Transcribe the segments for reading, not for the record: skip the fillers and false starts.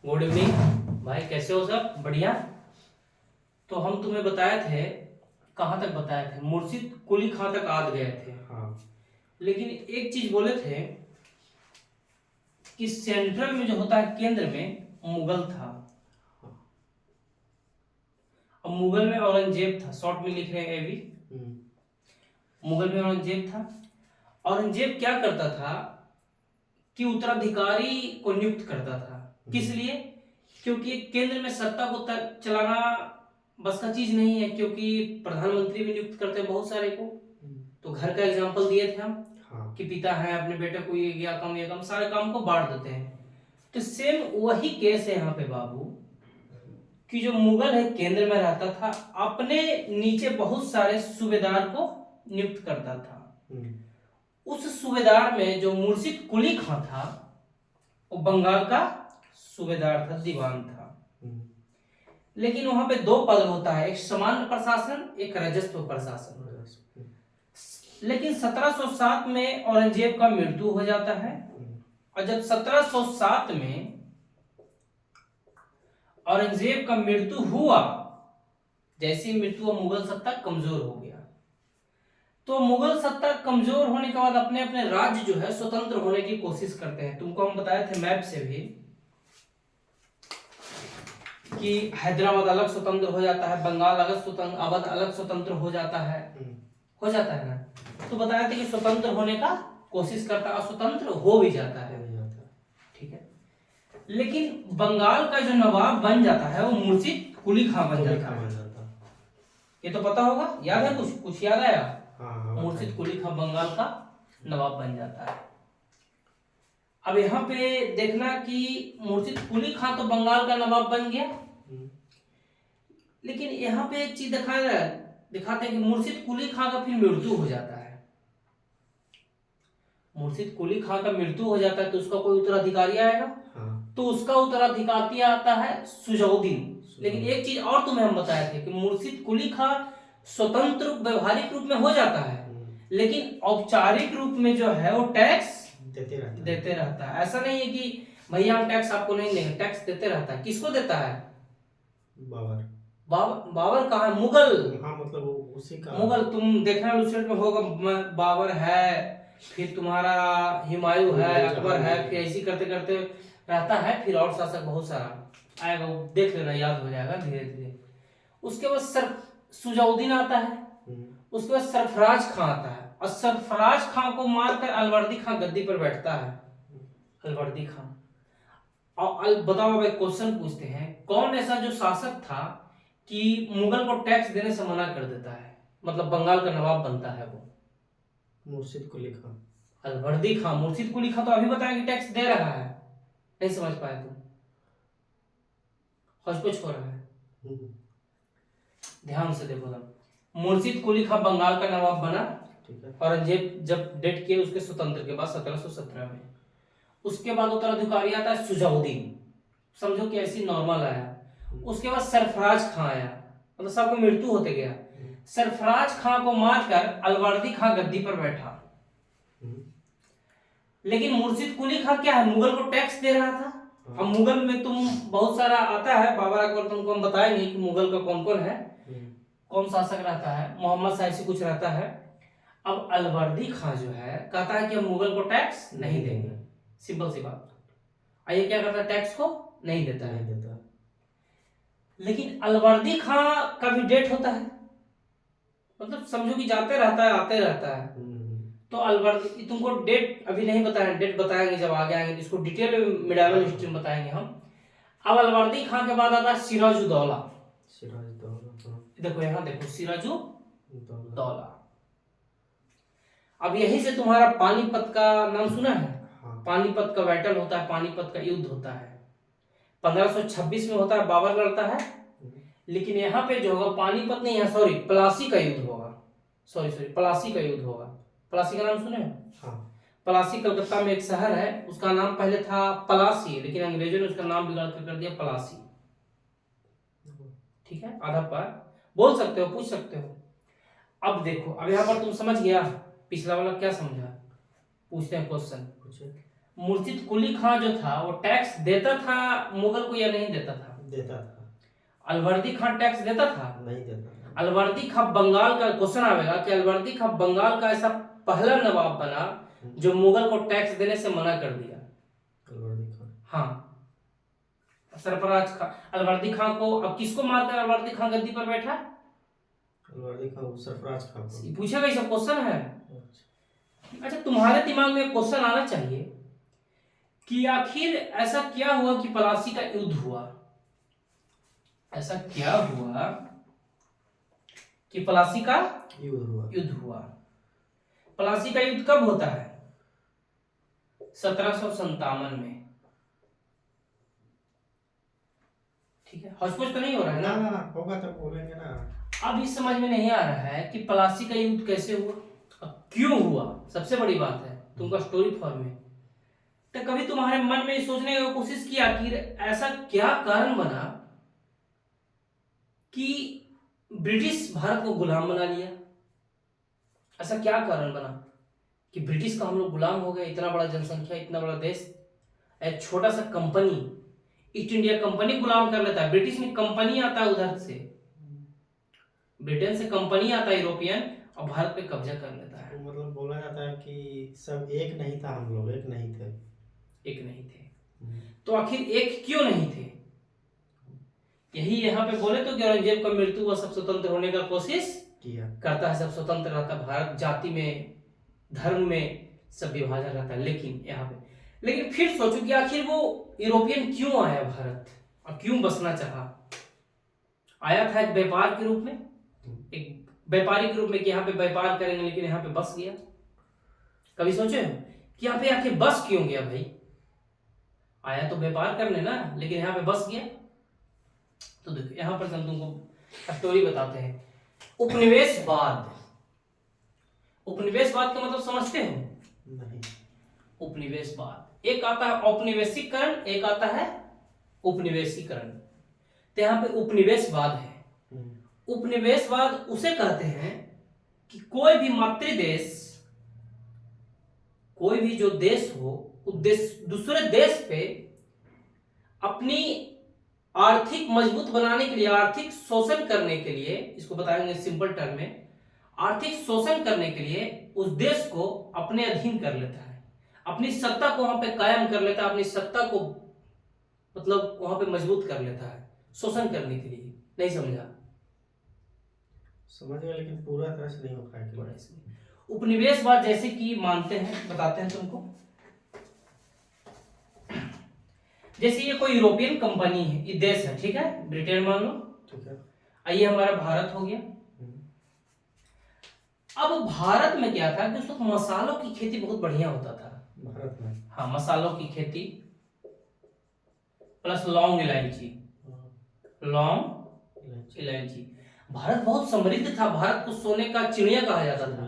Good evening भाई, कैसे हो? सब बढ़िया। तो हम तुम्हें बताए थे, कहाँ तक बताए थे? मुर्शिद कुली खां तक आज गए थे। हाँ। लेकिन एक चीज बोले थे कि सेंट्रल में जो होता है, केंद्र में मुगल था। अब मुगल में औरंगजेब था, शॉर्ट में लिख रहे हैं एवी। मुगल में औरंगजेब था। औरंगजेब क्या करता था कि उत्तराधिकारी को नियुक्त करता था। किस लिए? क्योंकि केंद्र में सत्ता को चलाना बस का चीज नहीं है, क्योंकि प्रधानमंत्री भी नियुक्त करते हैं बहुत सारे को। तो घर का एग्जांपल दिए थे हम। हाँ। कि पिता है, अपने बेटे को ये काम सारे काम को बांट देते हैं। तो सेम वही केस है यहाँ पे बाबू, कि जो मुगल है केंद्र में रहता था, अपने नीचे बहुत सारे सूबेदार को नियुक्त करता था। उस सूबेदार में जो मुर्शिद कुली खां था, वो बंगाल का सूबेदार था, दीवान था। लेकिन वहां पे दो पद होता है, एक सामान्य प्रशासन, एक राजस्व प्रशासन। लेकिन 1707 में औरंगजेब का मृत्यु हो जाता है। और जब 1707 में औरंगजेब का मृत्यु हुआ, जैसी मृत्यु हुआ, मुगल सत्ता कमजोर हो गया। तो मुगल सत्ता कमजोर होने के बाद अपने अपने राज्य जो है स्वतंत्र होने की कोशिश करते हैं। तुमको हम बताए थे मैप से भी कि हैदराबाद अलग स्वतंत्र हो जाता है, बंगाल अलग स्वतंत्र, अवध अलग स्वतंत्र हो जाता है। हो जाता है ना? तो बताया था कि स्वतंत्र होने का कोशिश करता है, स्वतंत्र हो भी जाता है। ठीक है। लेकिन बंगाल का जो नवाब बन जाता है वो मुर्शिद कुली खां बन जाता है। ये तो पता होगा, याद है? कुछ कुछ याद आया? मुर्शिद कुली खां बंगाल का नवाब बन जाता है। अब यहाँ पे देखना कि मुर्शिद कुली खां तो बंगाल का नवाब बन गया। लेकिन यहाँ पे एक चीज दिखाते हैं कि मुर्शिद कुली खां का फिर मृत्यु हो जाता है। मुर्शिद कुली खां का मृत्यु हो जाता है तो उसका कोई उत्तराधिकारी आएगा। तो उसका उत्तराधिकारी आता है सुजाउद्दीन। लेकिन एक चीज और तुम्हें हम बताए थे कि मुर्शिद कुली खां स्वतंत्र व्यवहारिक रूप में हो जाता है, लेकिन औपचारिक रूप में जो है वो टैक्स देते रहता है। ऐसा नहीं है कि भैया हम टैक्स आपको नहीं देंगे, टैक्स देते रहता है। किसको देता है? बाबर कहाँ है? मुगल। हाँ, मतलब उसी का मुगल। तुम देखना लुसेंट में होगा, बाबर है, फिर तुम्हारा हुमायूं है, अकबर है, फिर ऐसी करते करते रहता है। फिर और शासक बहुत सारा आएगा, वो देख लेना, याद हो जाएगा धीरे धीरे। उसके बाद सुजाउद्दीन आता है। उसके बाद सरफराज खां आता है, और सरफराज खां को मारकर अलवर्दी खां गद्दी पर बैठता है। अलवर्दी खां। और बताओ, अब एक क्वेश्चन पूछते हैं, कौन ऐसा जो शासक था कि मुगल को टैक्स देने से मना कर देता है, मतलब बंगाल का नवाब बनता है वो? मुर्शिद कुली खां। अलवर्दी खां। मुर्शिद कुली खां तो अभी बताया कि टैक्स दे रहा है, नहीं समझ पाए तुम? कुछ हो रहा है, ध्यान से देखो तुम। मुर्शिद कुली खां बंगाल का नवाब बना। औरंगजेब जब डेट किए उसके स्वतंत्र के बाद 1717 में। उसके बाद उत्तराधिकारी आता है सुजाउद्दीन, समझो कि ऐसी नॉर्मल आया। उसके बाद सरफराज खां आया, मतलब सबको मृत्यु होते गया। सरफराज खां को मारकर अलवर्दी खां गद्दी पर बैठा। लेकिन मुर्शिद कुली खां क्या है, मुगल को टैक्स दे रहा था। अब मुगल में तुम बहुत सारा आता है, बाबर अकबर तुमको हम बताएंगे कि मुगल का कौन कौन है, कौन शासक रहता है, मोहम्मद शाह, ऐसी कुछ रहता है। अब अलवर्दी खां जो है कहता है कि हम मुगल को टैक्स नहीं देंगे, सिंपल सी बात। आइए क्या करता है, टैक्स को नहीं देता है। लेकिन अलवर्दी खां का भी डेट होता है, मतलब समझो कि जाते रहता है आते रहता है। तो अलवर्दी, तुमको डेट अभी नहीं बताया, डेट बताएंगे जब आगे आएंगे, इसको डिटेल मिडावल हिस्ट्री में बताएंगे हम। अब अलवर्दी खां के बाद आता है सिराजुद्दौला। देखो यहाँ देखो, सिराजुद्दौला। अब यही से तुम्हारा पानीपत का नाम सुना है? पानीपत का बैटल होता है, पानीपत का युद्ध होता है, 1526 में होता है, बाबर लड़ता है। लेकिन यहाँ पे जो होगा पानीपत नहीं है, सॉरी, प्लासी का युद्ध होगा। प्लासी का युद्ध होगा। प्लासी का नाम सुने? प्लासी कलकत्ता में एक शहर है, उसका नाम पहले था पलासी, लेकिन अंग्रेजों ने उसका नाम बिगाड़ कर दिया प्लासी। ठीक है, आधा पार बोल सकते हो, पूछ सकते हो। अब देखो, अब यहाँ पर तुम समझ गया, पिछला वाला क्या समझा? पूछते हैं क्वेश्चन। मुर्शिद कुली खां जो था वो टैक्स देता था मुगल को या नहीं देता था? देता था। अलवर्दी खां टैक्स देता था? नहीं देता था। अलवर्दी खां बंगाल का क्वेश्चन आएगा कि अलवर्दी खां बंगाल का ऐसा पहला नवाब बना जो मुगल को टैक्स देने से मना कर दिया। अलवर्दी खान। हाँ, सरफराज खां। अलवर्दी खां को अब किसको मारकर अलवर्दी खां गद्दी पर बैठा? अलवर्दी खान वो सरफराज खान को। पूछेगा, ये सब क्वेश्चन है। अच्छा। अच्छा, तुम्हारे दिमाग में क्वेश्चन आना चाहिए कि आखिर ऐसा क्या हुआ कि प्लासी का युद्ध हुआ? ऐसा क्या हुआ कि प्लासी का युद्ध हुआ? प्लासी का युद्ध कब होता है? 1757 में। ठीक है, हौच-पौच तो नहीं हो रहा है ना ना? ना ना होगा तो बोलेंगे ना। अब इस समझ में नहीं आ रहा है कि प्लासी का युद्ध कैसे हुआ और क्यों हुआ। सबसे बड़ी बात है तुमका स्टोरी फॉर्म में। तो कभी तुम्हारे मन में ये सोचने की कोशिश किया कि ऐसा क्या कारण बना कि ब्रिटिश भारत को गुलाम बना लिया? ऐसा क्या कारण बना कि ब्रिटिश का हम लोग गुलाम हो गए? इतना बड़ा जनसंख्या, इतना बड़ा देश, एक छोटा सा कंपनी, ईस्ट इंडिया कंपनी गुलाम कर लेता है। ब्रिटिश में कंपनी आता है उधर से, ब्रिटेन से कंपनी आता है यूरोपियन, और भारत पे कब्जा कर लेता है। तो मतलब बोला जाता है कि सब एक नहीं था, हम लोग एक नहीं थे। एक नहीं थे। तो आखिर एक क्यों नहीं थे? यही यहाँ पे बोले तो कि औरंगजेब का मृत्यु हुआ, सब स्वतंत्र होने का कोशिश किया करता है, सब स्वतंत्र रहता है, भारत जाति में, धर्म में सब विभाजन रहता है। लेकिन यहाँ पे, लेकिन फिर सोचो कि आखिर वो यूरोपियन क्यों आया भारत और क्यों बसना चाहा? आया था एक व्यापार के रूप में, एक व्यापारी के रूप में कि यहाँ पे व्यापार करेंगे, लेकिन यहाँ पे बस गया। कभी सोचे हो कि यहाँ पे आके बस क्यों गया भाई? आया तो व्यापार करने ना, लेकिन यहाँ पे बस गया। तो देखो यहाँ पर हम तुमको स्टोरी बताते हैं। उपनिवेशवाद। उपनिवेशवाद का मतलब समझते हो? नहीं। उपनिवेशवाद, एक आता है औपनिवेशिकरण, एक आता है उपनिवेशीकरण। तो यहाँ पे उपनिवेशवाद है। उपनिवेशवाद उसे कहते हैं कि कोई भी मातृदेश, कोई भी जो देश हो, दूसरे देश पे अपनी आर्थिक मजबूत बनाने के लिए, आर्थिक शोषण करने के लिए, इसको बताएंगे सिंपल टर्म में, आर्थिक शोषण करने के लिए उस देश को अपने अधीन कर लेता है, अपनी सत्ता को वहां पे कायम कर लेता है, अपनी सत्ता को मतलब वहां पे मजबूत कर लेता है शोषण करने के लिए। नहीं समझा? समझ गया, लेकिन पूरा तरह से नहीं हो पाएगा। उपनिवेशवाद जैसे कि मानते हैं, बताते हैं तुमको। जैसे ये कोई यूरोपियन कंपनी है, ये देश है, ठीक है, ब्रिटेन मान लो, ठीक है। आइए हमारा भारत हो गया। अब भारत में क्या था कि उस वक्त मसालों की खेती बहुत बढ़िया होता था भारत में। हाँ, मसालों की खेती प्लस लौंग इलायची, लौंग इलायची। भारत बहुत समृद्ध था, भारत को सोने का चिड़िया कहा जाता था।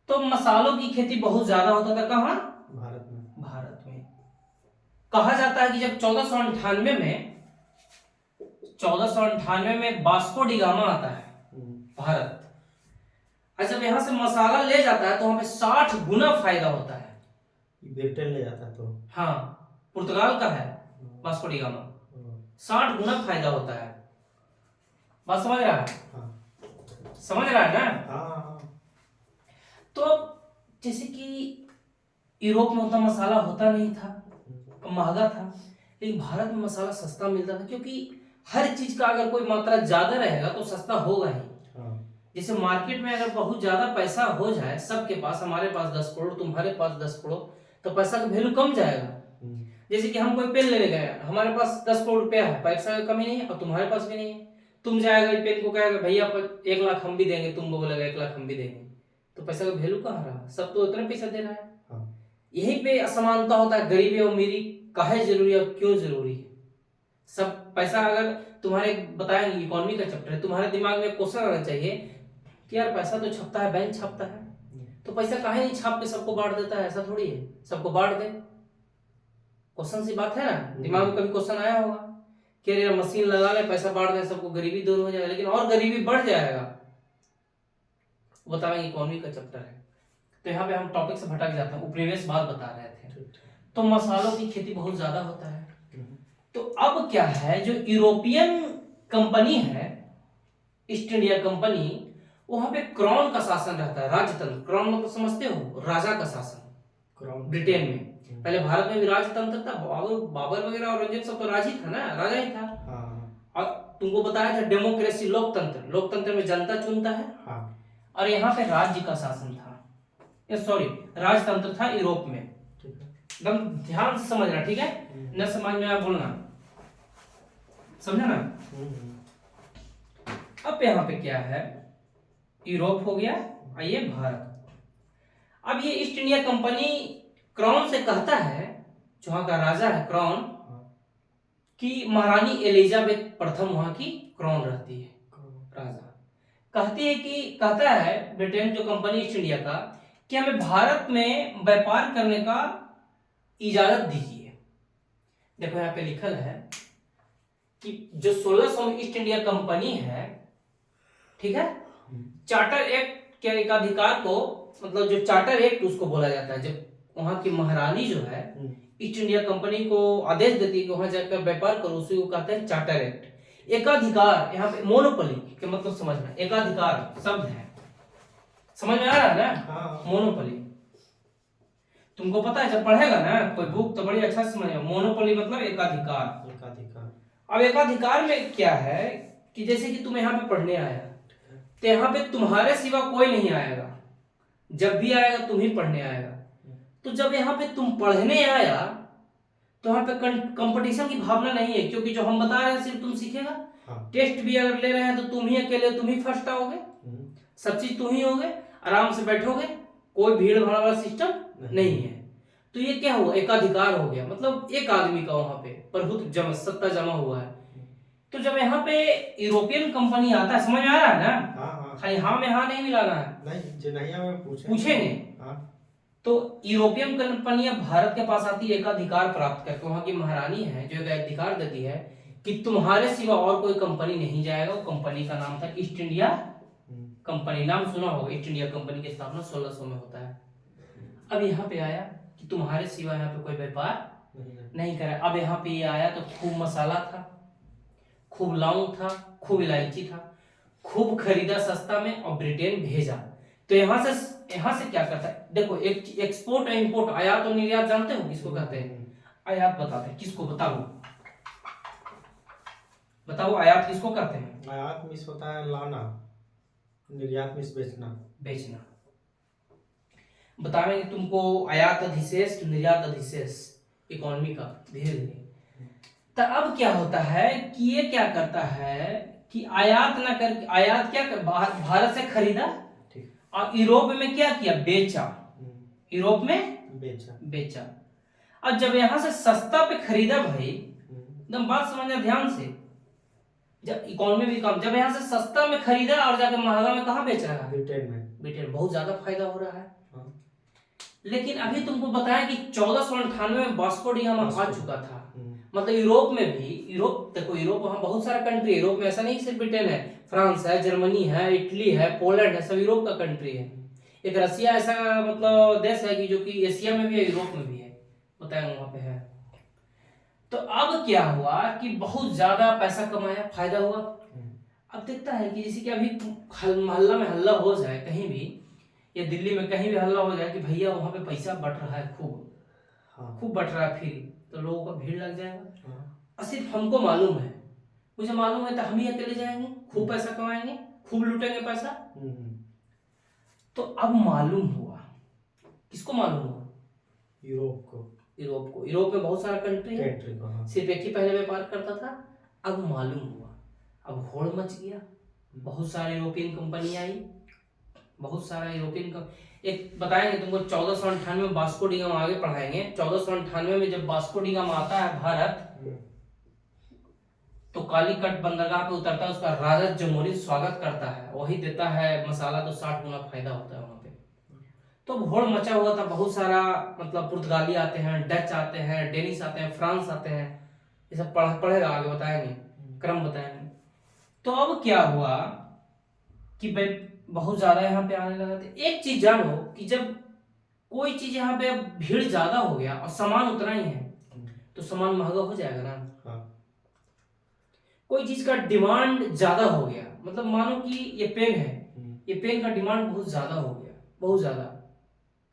तो मसालों की खेती बहुत ज्यादा होता था। कहाँ? भारत में। भारत में। कहा जाता है कि जब 1498 में वास्को डी गामा आता है भारत, जब यहाँ से मसाला ले जाता है तो वहां पे 60 गुना फायदा होता है। ब्रिटेन ले जाता है तो? हाँ, पुर्तगाल का है वास्को डी गामा। 60 गुना फायदा होता है। बात समझ रहा है? हाँ। समझ रहा है ना? हाँ। तो जैसे कि यूरोप में उतना मसाला होता नहीं था, महंगा था, लेकिन भारत में मसाला सस्ता मिलता था, क्योंकि हर चीज का अगर कोई मात्रा ज्यादा रहेगा तो सस्ता होगा ही। जैसे मार्केट में अगर बहुत ज्यादा पैसा हो जाए सबके पास, हमारे पास 10 करोड़, तुम्हारे पास 10 करोड़, तो पैसा का वैल्यू कम जाएगा। जैसे कि हम कोई पेन लेने गए, हमारे पास 10 करोड़ रुपया है, पैसा का कमी नहीं है, और तुम्हारे पास भी नहीं है। तुम जाएगा पेन को कहेगा भैया 1 लाख हम भी देंगे, तुम बोलेगा 1 लाख हम भी देंगे, तो पैसा का वैल्यू कहाँ रहा? सब तो उतना पैसा दे रहा है। यहीं पे असमानता होता है, गरीबी और अमीरी काहे जरूरी है, क्यों जरूरी है। सब पैसा अगर तुम्हारे बताएंगे, इकोनॉमी का चैप्टर है, तुम्हारे दिमाग में क्वेश्चन आना चाहिए कि यार पैसा तो छपता है, बैंक छपता है, तो पैसा काहे नहीं छाप के सबको बांट देता है? ऐसा थोड़ी है, सबको बांट दे। क्वेश्चन सी बात है ना, दिमाग में कभी क्वेश्चन आया होगा कि यार मशीन लगा ले, पैसा बांट दे, सबको गरीबी दूर हो जाएगा, लेकिन और गरीबी बढ़ जाएगा। बताएंगे, इकोनॉमी का चैप्टर है। तो यहाँ पे हम टॉपिक से भटक जाते हैं, वो प्रीवियस बात बता रहे थे। ठीक। तो मसालों की खेती बहुत ज्यादा होता है। हम्म। तो अब क्या है, जो यूरोपियन कंपनी है, ईस्ट इंडिया कंपनी, वहां पे क्राउन का शासन रहता है, राजतंत्र। क्राउन मतलब समझते हो, राजा का शासन। क्राउन। ब्रिटेन में पहले भारत में भी राजतंत्र था, बाबर वगैरह औरंगजेब सब तो राज ही था ना, राजा ही था। हाँ और तुमको बताया था डेमोक्रेसी, लोकतंत्र, लोकतंत्र में जनता चुनता है। हाँ। और यहाँ पे राज्य का शासन था, सॉरी राजतंत्र था यूरोप में। ठीक है। एकदम ध्यान से समझना, ठीक है, न समझ में आया बोलना, समझा ना। अब यहाँ पे क्या है, यूरोप हो गया, आइए भारत। अब ये ईस्ट इंडिया कंपनी क्राउन से कहता है, जो वहां का राजा है क्राउन, कि महारानी एलिजाबेथ प्रथम वहां की क्राउन रहती है, राजा कहती है कि, कहता है ब्रिटेन जो कंपनी ईस्ट इंडिया का, कि हमें भारत में व्यापार करने का इजाजत दीजिए। देखो यहाँ पे लिखल है कि जो 1600 में ईस्ट इंडिया कंपनी है, ठीक है, चार्टर एक्ट के एक अधिकार को, मतलब जो चार्टर एक्ट उसको बोला जाता है, जब वहां की महारानी जो है ईस्ट इंडिया कंपनी को आदेश देती है कि वहां जाकर व्यापार करो, उसी को कहते हैं चार्टर एक्ट। एकाधिकार, यहाँ पे मोनोपोली के मतलब समझना, एकाधिकार शब्द है, समझ में आ रहा है ना। हाँ। मोनोपोली तुमको पता है, जब पढ़ेगा ना कोई बुक तो बड़ी अच्छा से समझेगा। मोनोपोली मतलब एकाधिकार। एकाधिकार। अब एकाधिकार में क्या है कि जैसे कि तुम यहाँ पे पढ़ने आया, तो यहाँ पे तुम्हारे सिवा कोई नहीं आएगा, जब भी आएगा तुम ही पढ़ने आएगा। तो जब यहाँ पे तुम पढ़ने आया, तो यहाँ पे कंपटीशन की भावना नहीं है, क्योंकि जो हम बता रहे हैं सिर्फ तुम सीखेगा। हाँ। टेस्ट भी अगर ले रहे हैं तो तुम ही अकेले, तुम ही फर्स्ट आओगे, सब चीज तुम ही होगे, आराम से बैठोगे, कोई भीड़ भाड़ वाला सिस्टम नहीं है। तो ये क्या हुआ, एकाधिकार हो गया, मतलब एक आदमी का वहां पे प्रभुत्व सत्ता जमा हुआ है। तो जब यहाँ पे यूरोपियन कंपनी आता है, समझ में आ रहा है ना। हाँ। खाली हाँ में हाँ नहीं मिलाना है, नहीं जो नहीं हमें पूछेंगे। हाँ। तो यूरोपियन कंपनियां भारत के पास आती है एकाधिकार प्राप्त करके, वहां की महारानी है जो एक अधिकार देती है कि तुम्हारे सिवा और कोई कंपनी नहीं जाएगा। वो कंपनी का नाम था ईस्ट इंडिया कंपनी, नाम सुना होगा, ईस्ट इंडिया कंपनी की स्थापना 1600 में होता है। अब यहाँ पे आया कि तुम्हारे सिवा यहाँ पे कोई व्यापार नहीं करे। अब यहाँ पे ये आया तो खूब मसाला था, खूब लौंग था, खूब इलायची था, खूब खरीदा सस्ता में और ब्रिटेन भेजा। तो यहाँ से क्या करता है, देखो एक एक्सपोर्ट और इंपोर्ट, आयात और निर्यात जानते हो किसको कहते हैं? आयात बताते हैं किसको, बताओ आयात किसको कहते हैं? आयात मीन्स होता है लाना, निर्यात मीन्स बेचना। बताएंगे तुमको आयात अधिशेष, निर्यात अधिशेष, इकोनॉमी का धीरे धीरे। तो अब क्या होता है कि ये क्या करता है कि आयात ना करके, आयात क्या कर, भारत से खरीदा और यूरोप में क्या किया, बेचा, यूरोप में बेचा। अब जब यहां से सस्ता पे खरीदा भाई, एकदम बात समझना ध्यान से, जब इकोनॉमी भी कम, जब यहाँ से सस्ता में खरीदा और जाकर महंगा में कहाँ बेच रहा है, ब्रिटेन। बहुत ज्यादा फायदा हो रहा है। लेकिन अभी तुमको बताया कि 1498 में वास्को डी गामा आ चुका था। मतलब यूरोप में भी, यूरोप देखो, यूरोप वहां बहुत सारा कंट्री है, यूरोप में ऐसा नहीं सिर्फ ब्रिटेन है, फ्रांस है, जर्मनी है, इटली है, पोलैंड है, सब यूरोप का कंट्री है। एक रसिया ऐसा मतलब देश है कि जो कि एशिया में भी है, यूरोप में भी है, बताएंगे वहां पे है। तो अब क्या हुआ कि बहुत ज्यादा पैसा कमाया, फायदा हुआ। अब देखता है कि जैसे कि अभी मोहल्ला में हल्ला हो जाए कहीं भी, या दिल्ली में कहीं भी हल्ला हो जाए कि भैया वहां पे पैसा बट रहा है, खूब बट रहा है फ्री, तो लोगों का भीड़ लग जाएगा। और सिर्फ हमको मालूम है, मुझे मालूम है, तो हम ही अकेले जाएंगे, खूब पैसा कमाएंगे, खूब लूटेंगे पैसा। तो अब मालूम हुआ, किसको मालूम हुआ? यूरोप को। यूरोप में बहुत सारा कंट्री है, सिर्फ एक ही पहले व्यापार करता था। अब मालूम हुआ, अब होड़ मच गया, बहुत सारे यूरोपियन कंपनी आई, बहुत सारा यूरोपियन एक बताएंगे तुमको। 1498 में वास्को डी गामा, आगे पढ़ाएंगे। 1498 में जब वास्को डी गामा आता है भारत, तो कालीकट बंदरगाह पे उतरता है, उसका राजा जमहूरी स्वागत करता है, वही देता है मसाला, तो 60 गुना फायदा होता है वहां पे। तो घोड़ मचा हुआ था, बहुत सारा मतलब पुर्तगाली आते हैं, डच आते हैं, डेनिश आते हैं, फ्रांस आते हैं, ये सब पढ़ेगा, आगे बताएंगे, क्रम बताएंगे। तो अब क्या हुआ कि भाई बहुत ज्यादा यहाँ पे आने लगा था। एक चीज जानो कि जब कोई चीज यहाँ पे अब भीड़ ज्यादा हो गया और सामान उतना ही है, तो सामान महंगा हो जाएगा ना। हाँ। कोई चीज का डिमांड ज्यादा हो गया, मतलब मानो कि ये पेन है, ये पेन का डिमांड बहुत ज्यादा हो गया, बहुत ज्यादा,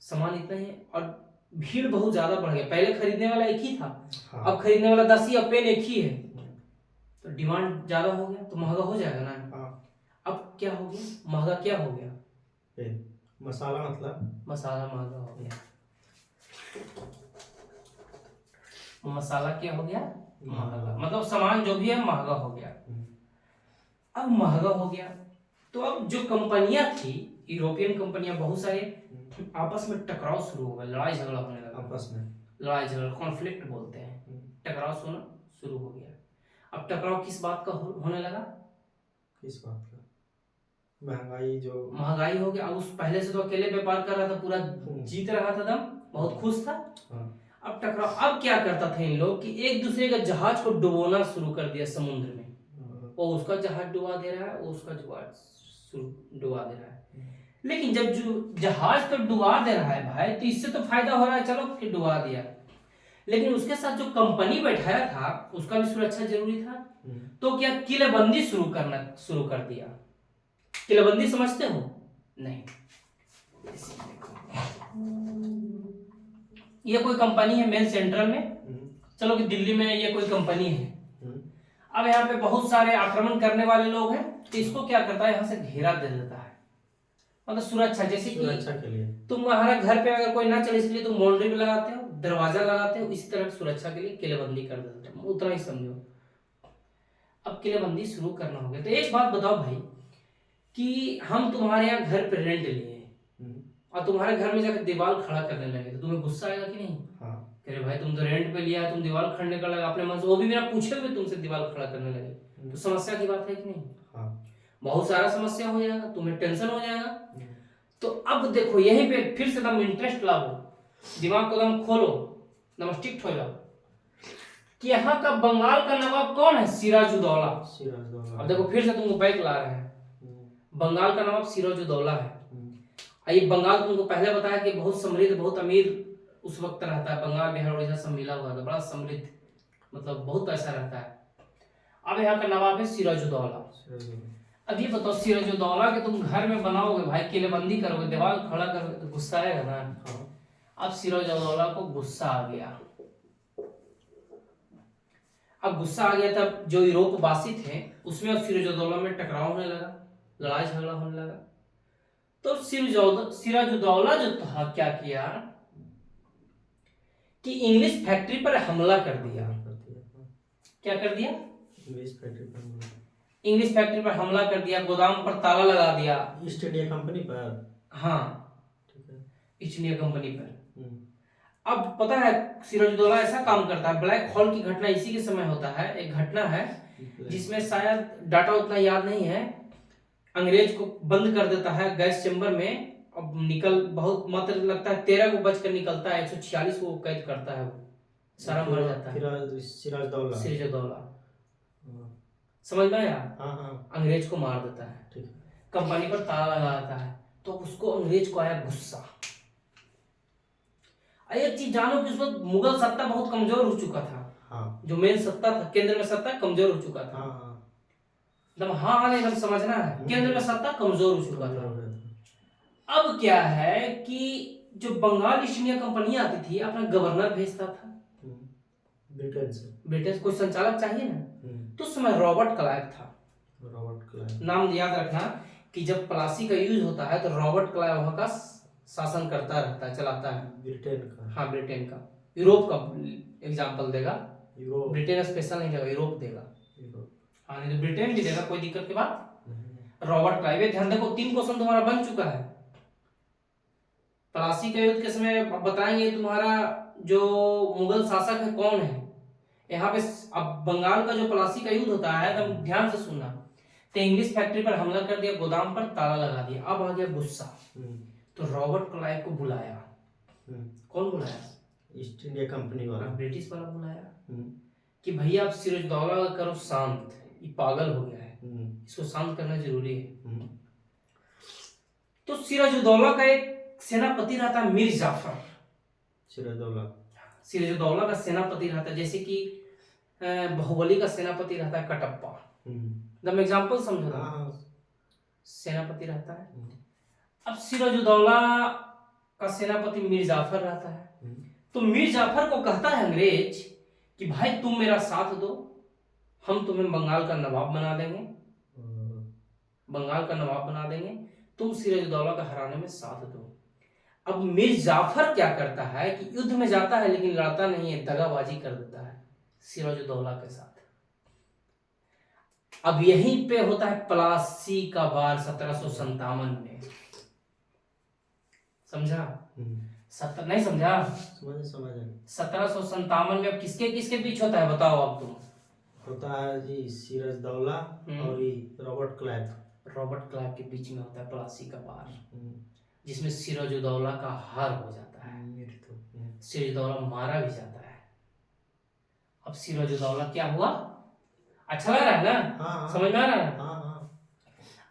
सामान इतना ही है और भीड़ बहुत ज्यादा बढ़ गया। पहले खरीदने वाला एक ही था, हाँ। अब खरीदने वाला 10 ही, अब पेन एक ही है, तो डिमांड ज्यादा हो गया तो महंगा हो जाएगा ना। हाँ। अब क्या हो गया, महंगा क्या हो गया, पेन, मसाला, मतलब मसाला महंगा हो गया। मसाला क्या हो गया, महंगा, मतलब सामान जो भी है महंगा हो गया। अब महंगा हो गया तो अब जो कंपनियां थी, यूरोपियन कंपनियां, बहुत सारे आपस में टकराव शुरू हो गया, लड़ाई झगड़ा होने लगा, आपस में लड़ाई झगड़ा, कॉन्फ्लिक्ट बोलते हैं, टकराव शुरू हो गया। अब टकराव किस बात का होने लगा, किस बात का, महंगाई, जो महंगाई हो गया। अब उस पहले से तो अकेले व्यापार कर रहा था, पूरा जीत रहा था, दम बहुत खुश था। अब टकराव, अब क्या करता था इन लोग कि एक दूसरे का जहाज को डुबोना शुरू कर दिया समुद्र में, वो उसका जहाज डुबा दे रहा है, वो उसका जहाज डुबा दे रहा है। लेकिन जब जो जहाज तो डुबा दे रहा है भाई, तो इससे तो फायदा हो रहा है, चलो कि डुबा दिया, लेकिन उसके साथ जो कंपनी बैठाया था उसका भी सुरक्षा जरूरी था। तो क्या किलेबंदी शुरू कर दिया। किलेबंदी समझते हो, नहीं, ये कोई कंपनी है मेन सेंट्रल में, चलो कि दिल्ली में ये कोई कंपनी है। अब यहाँ पे बहुत सारे आक्रमण करने वाले लोग हैं, तो इसको क्या करता है, यहाँ से घेरा दे देता है, मतलब सुरक्षा, जैसे कि सुरक्षा के लिए तुम्हारा घर पे अगर कोई ना चले इसलिए तुम बाउंड्री भी लगाते हो, दरवाजा लगाते हो, इसी तरह सुरक्षा के लिए किलेबंदी कर देते हो, उतना ही समझो। अब किलेबंदी शुरू करना हो गया, तो एक बात बताओ भाई कि हम तुम्हारे यहाँ घर पे रेंट लिए और तुम्हारे घर में जाकर दीवार खड़ा करने लगे, तो तुम्हें गुस्सा आएगा कि नहीं। हाँ। अरे भाई तुम तो रेंट पे लिया है, तुम दीवार खड़ने का लगा अपने मन से, वो भी बिना पूछे हुए तुमसे दीवार खड़ा करने लगे, तो समस्या की बात है कि नहीं। हाँ। बहुत सारा समस्या हो जाएगा, तुम्हें टेंशन हो जाएगा। तो अब देखो यहीं पे फिर से तुम इंटरेस्ट लाओ, दिमाग को तुम खोलो, तुम स्ट्रिक्ट हो जाओ कि यहाँ का बंगाल का नवाब कौन है, सिराजुद्दौला। अब देखो फिर से तुमको बैक ला रहे हैं, बंगाल का नवाब सिराजुद्दौला है। ये बंगाल तुमको पहले बताया कि बहुत समृद्ध, बहुत अमीर उस वक्त रहता है, बंगाल बिहार उड़ीसा सब मिला हुआ था, बड़ा समृद्ध, मतलब बहुत पैसा रहता है। अब यहाँ का नवाब है सिराजुद्दौला। अब ये बताओ सिराजुद्दौला के तुम घर में बनाओगे भाई, किलेबंदी करोगे, दीवार खड़ा करोगे, तो गुस्सा आएगा ना। अब सिराजुद्दौला को गुस्सा आ गया। अब गुस्सा आ गया, तब जो यूरोप वासी थे उसमें अब सिराजुद्दौला में टकराव होने लगा, लड़ाई झगड़ा होने लगा। तो सिराजुद्दौला जो था क्या किया कि इंग्लिश फैक्ट्री पर हमला कर दिया। क्या कर दिया, इंग्लिश फैक्ट्री पर हमला कर दिया, गोदाम पर ताला लगा दिया, ईस्ट इंडिया कंपनी पर। हाँ, ईस्ट इंडिया कंपनी पर। अब पता है सिराजुद्दौला ऐसा काम करता है, ब्लैक होल की घटना इसी के समय होता है, एक घटना है जिसमें शायद डाटा उतना याद नहीं है, अंग्रेज को बंद कर देता है गैस चेंबर में, अब निकल बहुत मात्र लगता है 13 को बचकर निकलता है, 146 को कैद करता है, वो सारा मर जाता है। सिराजुद्दौला समझ में आया। हाँ। अंग्रेज को मार देता है, कंपनी पर ताला लगाता है, तो उसको अंग्रेज को आया गुस्सा। एक चीज जानो कि उस वक्त मुगल सत्ता बहुत कमजोर हो चुका था। हाँ। जो मेन सत्ता था, केंद्र में सत्ता कमजोर हो चुका था। हाँ। हाँ नहीं समझना है, केंद्र में सत्ता कमजोर हो चुका था। अब क्या है कि जो बंगाल ईस्ट इंडिया कंपनी आती थी अपना गवर्नर भेजता था ब्रिटेन से, कोई संचालक चाहिए ना, तो उस समय रॉबर्ट क्लाइव था। रॉबर्ट क्लाइव नाम याद रखना कि जब प्लासी का यूज होता है तो रॉबर्ट क्लाइव वहां का शासन करता रहता है, चलाता है, ब्रिटेन का। हाँ ब्रिटेन का, यूरोप का एग्जांपल देगा, ब्रिटेन स्पेशल नहीं देगा, यूरोप देगा। हाँ नहीं तो ब्रिटेन भी देगा, कोई दिक्कत की बात। रॉबर्ट क्लाइव, ध्यान देखो 3 क्वेश्चन तुम्हारा बन चुका है। प्लासी के युद्ध के समय बताएंगे तुम्हारा जो मुगल शासक है कौन है यहाँ पे। अब बंगाल का जो प्लासी का युद्ध होता है एकदम ध्यान से सुनना, तो इंग्लिश फैक्ट्री पर हमला कर दिया, गोदाम पर ताला लगा दिया। अब आ गया गुस्सा, तो रॉबर्ट क्लाइव को बुलाया। कौन बुलाया, ईस्ट इंडिया कंपनी वाला, ब्रिटिश वाला बुलाया कि भैया आप सिराजुद्दौला करो शांत, ये पागल हो गया है, इसको शांत करना जरूरी है। तो सिराजुद्दौला का एक सेनापति रहता है मीर जाफर, सिराजुद्दौला। सिराजुद्दौला का सेनापति रहता है, जैसे कि बाहुबली का सेनापति रहता है कटप्पा। एकदम एग्जाम्पल समझो ना, हाँ। सेनापति रहता है। अब सिराजुद्दौला का सेनापति मीर जाफर रहता है, तो मीर जाफर को कहता है अंग्रेज कि भाई तुम मेरा साथ दो, हम तुम्हें बंगाल का नवाब बना देंगे, बंगाल का नवाब बना देंगे, तुम सिराजुद्दौला का हराने में साथ दो। अब मीर जाफर क्या करता है कि युद्ध में जाता है लेकिन लड़ता नहीं है, दगाबाजी कर देता है सिराजुद्दौला के साथ। अब यहीं पे होता है प्लासी का वार 1757 में, समझा? नहीं समझा? समझ 1757 में अब किसके किसके बीच होता है बताओ अब तुम? होता है जी सिराजुद्दौला और ये रॉबर्ट क्लाइव। रॉबर्ट क्लाइव के बीच में होता है प्लासी का वार, जिसमें सिराजुद्दौला का हार हो जाता है, सिराजुद्दौला मारा भी जाता है। अब सिराजुद्दौला क्या हुआ, अच्छा लग रहा है ना? हाँ, समझ में आ रहा है? हाँ।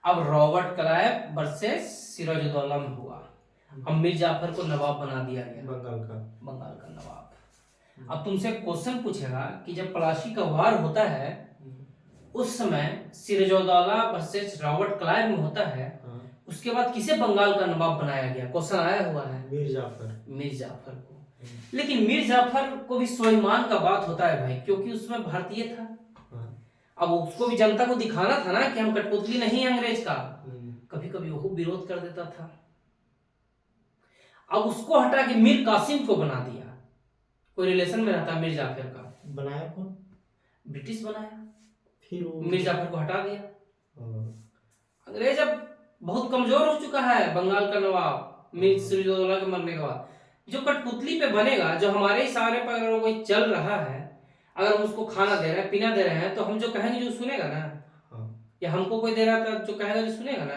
अब रॉबर्ट क्लाइव वर्सेस सिराजुद्दौला में हुआ। अब मीर जाफर को नवाब बना दिया गया, बंगाल का नवाब। अब तुमसे क्वेश्चन पूछेगा कि जब प्लासी का वार होता है उस समय सिराजुद्दौला वर्सेस रॉबर्ट क्लाइव में होता है, उसके बाद किसे बंगाल का नवाब बनाया गया? क्वेश्चन आया हुआ है मीर जाफर को। लेकिन मीर जाफर को भी स्वाभिमान का बात होता है भाई, क्योंकि उसमें भारतीय था। अब उसको भी जनता को दिखाना था ना कि हम कठपुतली नहीं है अंग्रेज का। कभी कभी वो विरोध कर देता था। अब उसको हटा के मीर कासिम को बना दिया, कोई रिलेशन में रहता मीर जाफर का। बनाया कौन? ब्रिटिश बनाया, फिर मीर जाफर को हटा दिया। अंग्रेज अब बहुत कमजोर हो चुका है, बंगाल का नवाब मीर सिराजुद्दौला के मरने के बाद। जो कठपुतली पे बनेगा, जो हमारे इशारे पर अगर कोई चल रहा है, अगर हम उसको खाना दे रहे हैं, पीना दे रहे हैं, तो हम जो कहेंगे जो सुनेगा ना। या हमको कोई दे रहा था जो कहेगा जो सुनेगा ना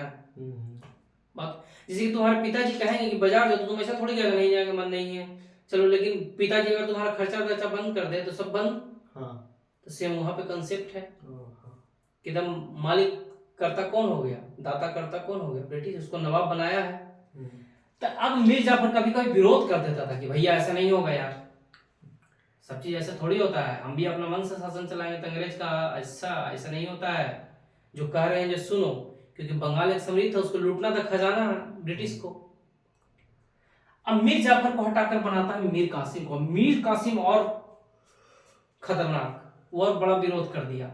बात। जैसे कि तुम्हारे पिताजी कहेंगे कि बाजार जाओ, तो तुम ऐसा थोड़ी कहेगा नहीं जाएगा, मन नहीं है चलो। लेकिन पिताजी अगर तुम्हारा खर्चा बंद कर दे तो सब बंद। तो सेम वहां पे कंसेप्ट है कि एकदम मालिक करता कौन हो गया, दाता करता कौन हो गया? ब्रिटिश। उसको नवाब बनाया है। तो अब मीर जाफर कभी कभी विरोध कर देता था कि भैया ऐसा नहीं होगा यार, सब चीज ऐसा थोड़ी होता है, हम भी अपना मन से शासन चलाएंगे। तो अंग्रेज का ऐसा नहीं होता है, जो कह रहे हैं जो सुनो, क्योंकि बंगाल एक समृद्ध था, उसको लूटना था खजाना ब्रिटिश को। अब मीर जाफर को हटाकर बनाता है मीर कासिम को। मीर कासिम और खतरनाक, वो और बड़ा विरोध कर दिया।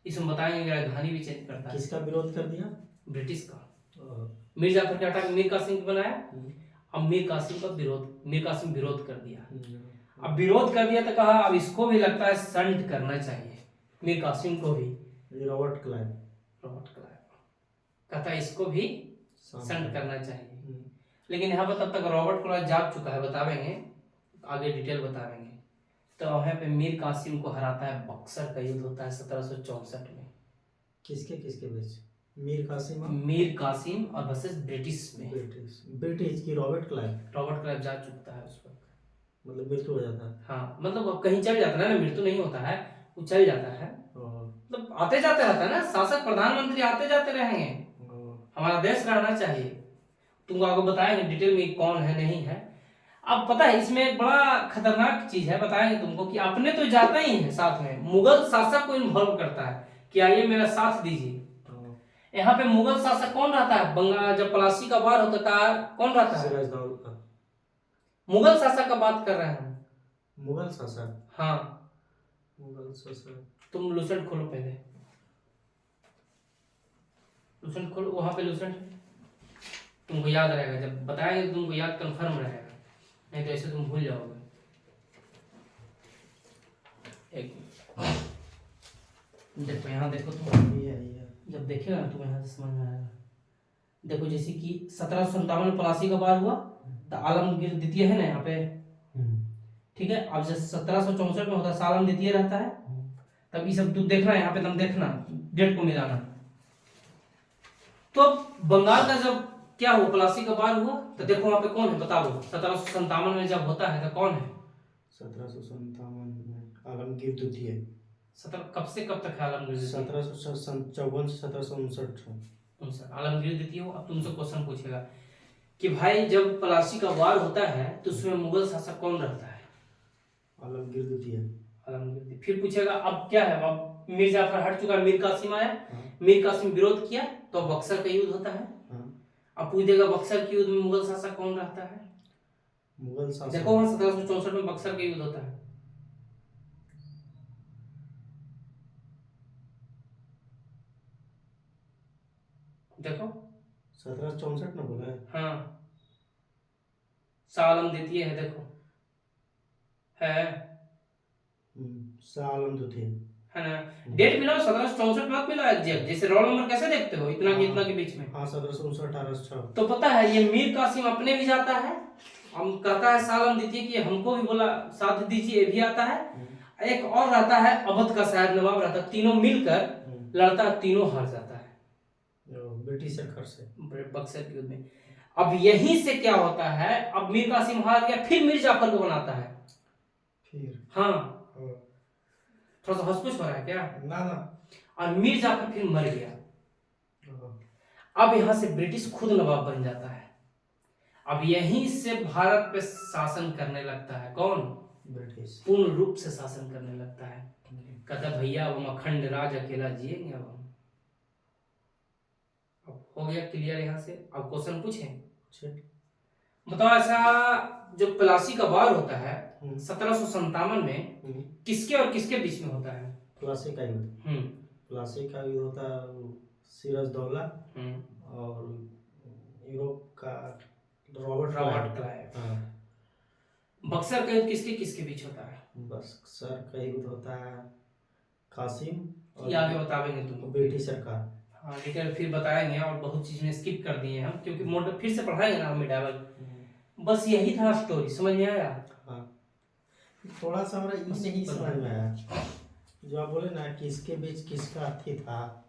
इसमें बताएंगे, राजधानी भी चेंज करता है। किसका विरोध कर दिया? ब्रिटिश का। मीर जाफर के हटा मीर कासिम को बनाया। अब मीर कासिम विरोध कर दिया। अब विरोध कर दिया तो कहा अब इसको भी लगता है संट करना चाहिए, मीर कासिम को भी। रॉबर्ट क्लाइव कहता है इसको भी संट करना चाहिए। लेकिन यहाँ पर तब तक रॉबर्ट क्लाइव जाग चुका है, बतावेंगे आगे डिटेल बतावेंगे। तो वहां पे मीर कासिम को हराता है, बक्सर का युद्ध होता है 1764 में। किसके बीच? मीर कासिम और वर्सेस ब्रिटिश में। ब्रिटिश की रॉबर्ट क्लाइव जा चुका है उस वक्त, मतलब मृत्यु हो जाता है। हाँ, मतलब अब कहीं चल जाता है ना, मृत्यु नहीं होता है, वो चल जाता है। मतलब आते जाते रहता है ना, शासक प्रधानमंत्री आते जाते रहेंगे। हमारा देश रहना चाहिए। तुमको आगे बताएंगे डिटेल में कौन है नहीं है। अब पता है इसमें एक बड़ा खतरनाक चीज है, बताएंगे तुमको कि अपने तो जाता ही है, साथ में मुगल शासक को इन्वॉल्व करता है कि आइए मेरा साथ दीजिए। यहाँ पे मुगल शासक कौन रहता है? बंगाल जब प्लासी का वार होता था कौन रहता है? मुगल शासक का बात कर रहे हैं हम। मुगल शासक? हाँ, मुगल शासक। तुम लूसेंट खोलो पहले, लूसेंट खोलो, वहां पे लूसेंट तुमको याद रहेगा, जब बताएंगे तुमको याद कंफर्म रहेगा, नहीं तो ऐसे तुम भूल जाओगे। एक देखो यहाँ देखो तुम, जब देखेगा ना तुम्हें यहाँ से समझ में आएगा। देखो जैसे कि 1757 में प्लासी का वार हुआ, तो आलमगीर द्वितीय है ना यहाँ पे, ठीक है। अब जब 1764 में होता है, आलम द्वितीय रहता है, तब ये सब तुम देखना यहाँ पे, तुम देखना डेट को मिलाना। तो बंगाल का जब क्या हुआ, प्लासी का वार हुआ, तो देखो वहां पे कौन है बताओ। 1757 में जब होता है तो कौन है? 1757 में आलमगीर द्वितीय। कब से कब तक है आलमगीर? 1754 से 1759। आलमगीर द्वितीय हो। अब तुमसे क्वेश्चन पूछेगा कि भाई जब प्लासी का वार होता है तो उसमें मुगल शासक कौन रहता है? आलमगीर द्वितीय। आलमगीर। फिर पूछेगा अब क्या है, अब मीर जाफर हट चुका, मीर कासिम आया, हाँ। मीर कासिम विरोध किया तो बक्सर का युद्ध होता है। हाँ। अब पूछ देगा बक्सर के युद्ध में मुगल शासक कौन रहता है? मुगल शासक देखो वहां 1764 में बक्सर का युद्ध होता है। देखो 1764 में बोला है। हाँ, शाह आलम द्वितीय है, देखो है शाह आलम द्वितीय है ना। डेट मिला 1764 मत मिला एग्जैक्ट, जैसे रोल नंबर कैसे देखते हो इतना की इतना के बीच में। हाँ 1759 1806। तो पता है ये मीर कासिम अपने भी जाता है, हम कहता है शाह आलम द्वितीय कि हमको भी बोला साथ दीजिए, ये भी आता है। एक और रहता है अवध का शायद नवाब रहता है, तीनों मिलकर लड़ता है, तीनों हार जाता है ब्रिटिश सरकार से बक्सर के युद्ध में। अब यहीं से क्या होता है, अब मीर कासिम हार गया, फिर मीर जाफर को बनाता है। फिर हाँ थोड़ा सा हौस-पुस हो रहा है क्या? ना। और मीर जाफर फिर मर गया। अब यहां से ब्रिटिश खुद नवाब बन जाता है। अब यहीं से भारत पे शासन करने लगता है कौन? ब्रिटिश। पूर्ण रूप से शासन करने लगता है। कहता भैया अब हम अखंड राज अकेला जिएंगे। अब हो गया क्लियर यहाँ से। अब क्वेश्चन पूछें, बताओ ऐसा जो प्लासी का वार होता है 1757 में किसके और किसके बीच में होता है? प्लासी का युद्ध। प्लासी का युद्ध होता है सिराजदौला और यूरोप का रॉबर्ट क्लाइव। हाँ। बक्सर का युद्ध किसके किसके बीच होता है? बक्सर का युद्ध होता है कासिम और ये आगे बताएंगे तुम, ब्रिटिश सरकार। हाँ डिटेल फिर बताएंगे, और बहुत चीज में स्किप कर दिए हम क्योंकि मोड फिर से पढ़ाएंगे ना हमें डबल। बस यही था स्टोरी, समझ में आया? हाँ थोड़ा सा हमारा ये नहीं समझ में आया जो आप बोले ना किसके बीच किसका अर्थी था।